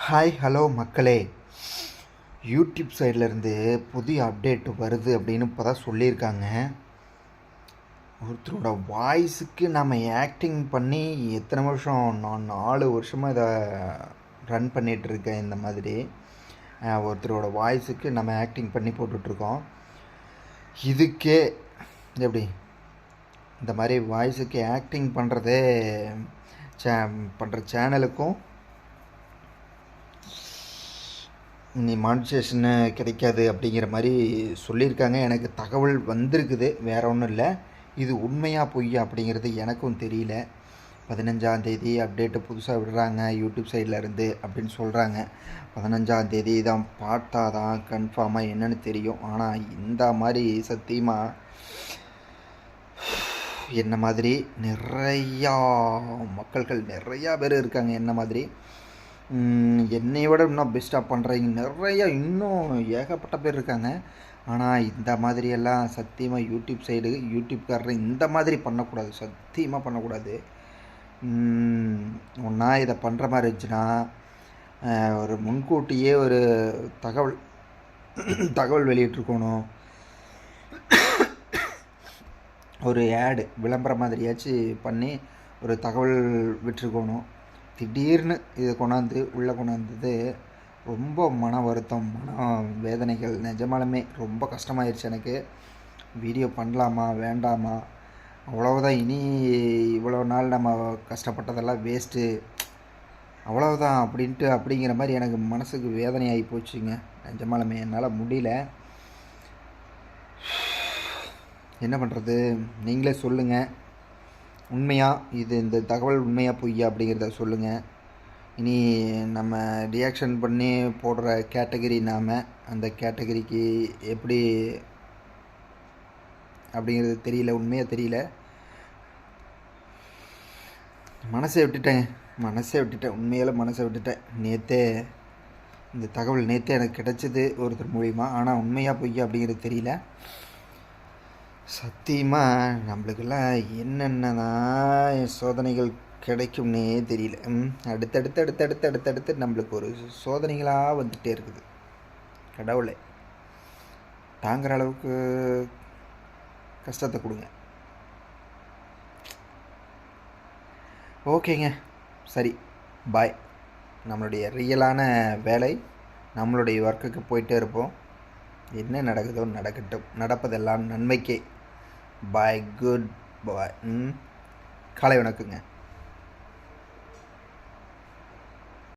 Hi hello மக்களே, YouTube சைட்லேருந்து புதிய அப்டேட் வருது அப்படின்னு இப்போ தான் சொல்லியிருக்காங்க. ஒருத்தரோட வாய்ஸுக்கு நம்ம ஆக்டிங் பண்ணி எத்தனை வருஷம், நான் 4 வருஷமாக இதை ரன் பண்ணிகிட்ருக்கேன். இந்த மாதிரி ஒருத்தரோட வாய்ஸுக்கு நம்ம ஆக்டிங் பண்ணி போட்டுட்ருக்கோம். இதுக்கே எப்படி இந்த மாதிரி வாய்ஸுக்கு ஆக்டிங் பண்ணுறதே பண்ணுற சேனலுக்கும் நீ மானிட்டேஷனு கிடைக்காது அப்படிங்கிற மாதிரி சொல்லியிருக்காங்க. எனக்கு தகவல் வந்திருக்குது, வேறு ஒன்றும் இல்லை. இது உண்மையாக பொய்யா அப்படிங்கிறது எனக்கும் தெரியல. 15ஆந்தேதி அப்டேட்டு புதுசாக விடுறாங்க யூடியூப் சைடில் இருந்து அப்படின்னு சொல்கிறாங்க. 15ஆந்தேதி தான் பார்த்தா தான் கன்ஃபார்மாக என்னென்னு தெரியும். ஆனால் இந்த மாதிரி சத்தியமாக என்ன மாதிரி நிறையா மக்கள்கள் நிறையா பேர் இருக்காங்க. என்ன மாதிரி என்னை விட இன்னும் பெஸ்ட்டாக பண்ணுறவங்க நிறையா இன்னும் ஏகப்பட்ட பேர் இருக்காங்க. ஆனால் இந்த மாதிரியெல்லாம் சத்தியமாக யூடியூப்காரர் இந்த மாதிரி பண்ணக்கூடாது, சத்தியமாக பண்ணக்கூடாது. ஒன்றா இதை பண்ணுற மாதிரி இருந்துச்சுன்னா ஒரு முன்கூட்டியே ஒரு தகவல் வெளியிட்ருக்கணும். ஒரு ஆடு விளம்பரம் மாதிரியாச்சும் பண்ணி ஒரு தகவல் விட்டுருக்கணும். திடீர்னு இதை உள்ளே கொண்டாந்தது ரொம்ப மன வருத்தம், மன வேதனைகள். நிஜமாலுமே ரொம்ப கஷ்டமாயிருச்சு எனக்கு. வீடியோ பண்ணலாமா வேண்டாமா, அவ்வளவுதான். இனி இவ்வளோ நாள் நம்ம கஷ்டப்பட்டதெல்லாம் வேஸ்ட்டு, அவ்வளவுதான் அப்படிங்கிற மாதிரி எனக்கு மனசுக்கு வேதனையாகி போச்சுங்க. நிஜமாலுமே என்னால் முடியல. என்ன பண்ணுறது, நீங்களே சொல்லுங்கள். இந்த தகவல் உண்மையாக பொய்யா அப்படிங்கிறத சொல்லுங்கள். இனி நம்ம ரியாக்ஷன் பண்ணி போடுற கேட்டகரி அந்த கேட்டகரிக்கு எப்படி அப்படிங்கிறது தெரியல, உண்மையாக தெரியல. மனசை விட்டுட்டேன், உண்மையால் மனசை விட்டுட்டேன். இந்த தகவல் எனக்கு கிடச்சிது ஒருத்தர் மூலிமா. ஆனால் உண்மையாக பொய்யா அப்படிங்கிறது தெரியல. சத்தியமாக நம்மளுக்கெல்லாம் என்னென்னதான் சோதனைகள் கிடைக்கும்னே தெரியல. அடுத்தடுத்து நம்மளுக்கு ஒரு சோதனைகளாக வந்துகிட்டே இருக்குது. கடவுளை தாங்குகிற அளவுக்கு கஷ்டத்தை கொடுங்க. ஓகேங்க, சரி, பாய். நம்மளுடைய ரியலான வேலை, நம்மளுடைய ஒர்க்குக்கு போயிட்டே இருப்போம். என்ன நடக்குதோ நடக்கட்டும், நடப்பதெல்லாம் நன்மைக்கே. பாய், குட் பாய். காலை வணக்கங்க.